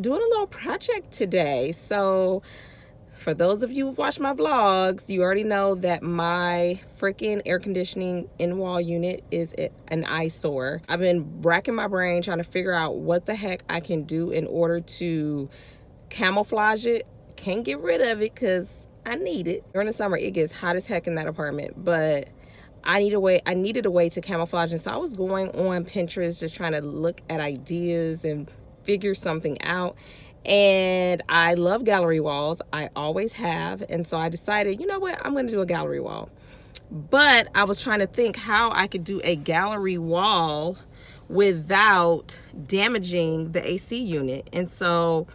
doing a little project today. So for those of you who've watched my vlogs, you already know that my freaking air conditioning in-wall unit is an eyesore. I've been racking my brain trying to figure out what the heck I can do in order to camouflage it. Can't get rid of it because I need it. During the summer, it gets hot as heck in that apartment, but I needed a way to camouflage. And so I was going on Pinterest just trying to look at ideas and figure something out. And I love gallery walls. I always have. And so I decided, you know what, I'm going to do a gallery wall. But I was trying to think how I could do a gallery wall without damaging the AC unit. And so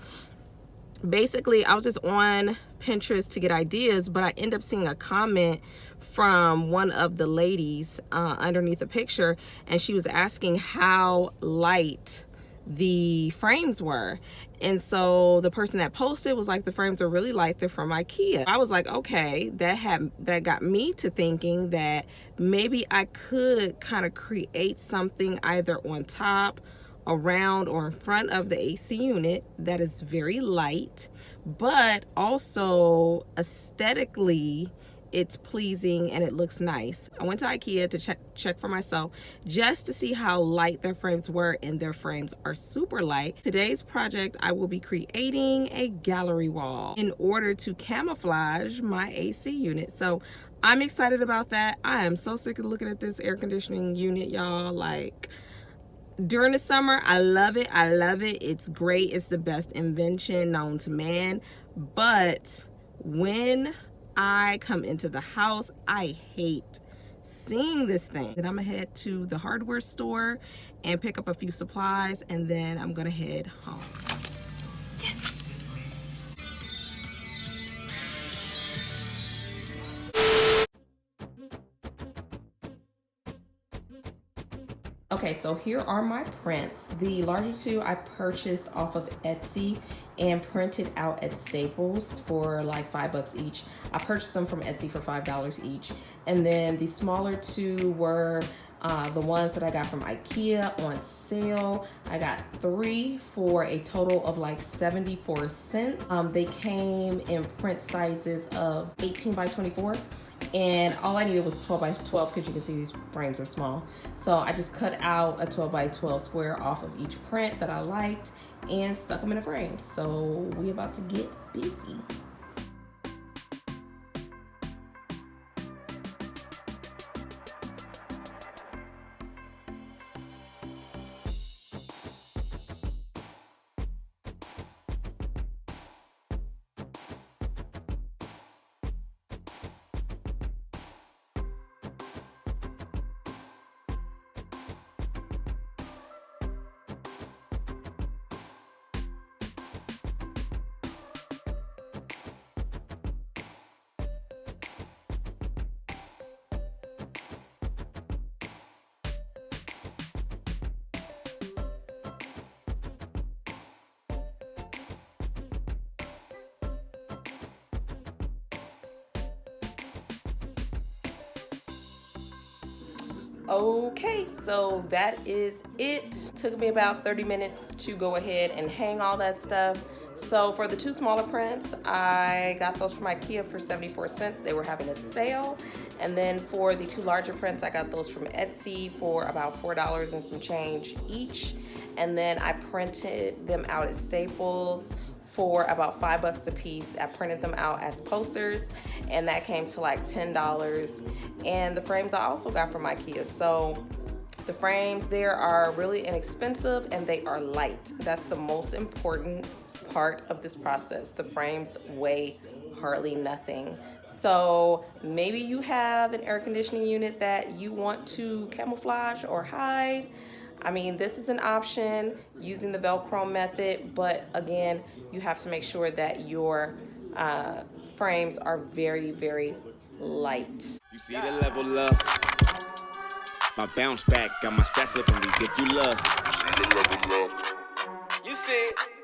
basically I was just on Pinterest to get ideas, but I end up seeing a comment from one of the ladies underneath a picture, and she was asking how light the frames were. And so the person that posted was like, the frames are really light, they're from IKEA. I was like, okay, that got me to thinking that maybe I could kind of create something either on top, around, or in front of the AC unit that is very light, but also aesthetically it's pleasing and it looks nice. I went to IKEA to check for myself just to see how light their frames were, and their frames are super light. Today's project, I will be creating a gallery wall in order to camouflage my AC unit. So I'm excited about that. I am so sick of looking at this air conditioning unit, y'all. Like, during the summer, I love it. I love it. It's great. It's the best invention known to man. But when I come into the house, I hate seeing this thing. Then I'm gonna head to the hardware store and pick up a few supplies, and then I'm gonna head home. Yes. Okay, so here are my prints. The larger two I purchased off of Etsy and printed out at Staples for like $5 each. I purchased them from Etsy for $5 each. And then the smaller two were the ones that I got from IKEA on sale. I got 3 for a total of like 74 cents. They came in print sizes of 18 by 24. And all I needed was 12 by 12 because you can see these frames are small. So I just cut out a 12 by 12 square off of each print that I liked and stuck them in a frame. So we about to get busy. Okay, so that is it. Took me about 30 minutes to go ahead and hang all that stuff. So for the 2 smaller prints, I got those from IKEA for 74 cents. They were having a sale. And then for the 2 larger prints, I got those from Etsy for about $4 and some change each. And then I printed them out at Staples for about $5 a piece. I printed them out as posters, and that came to like $10. And the frames I also got from IKEA. So the frames there are really inexpensive and they are light. That's the most important part of this process. The frames weigh hardly nothing. So maybe you have an air conditioning unit that you want to camouflage or hide. I mean, this is an option using the Velcro method, but again, you have to make sure that your frames are very, very light. You see the level up, my bounce back, got my stats looking ridiculous. You see the level up, you see it.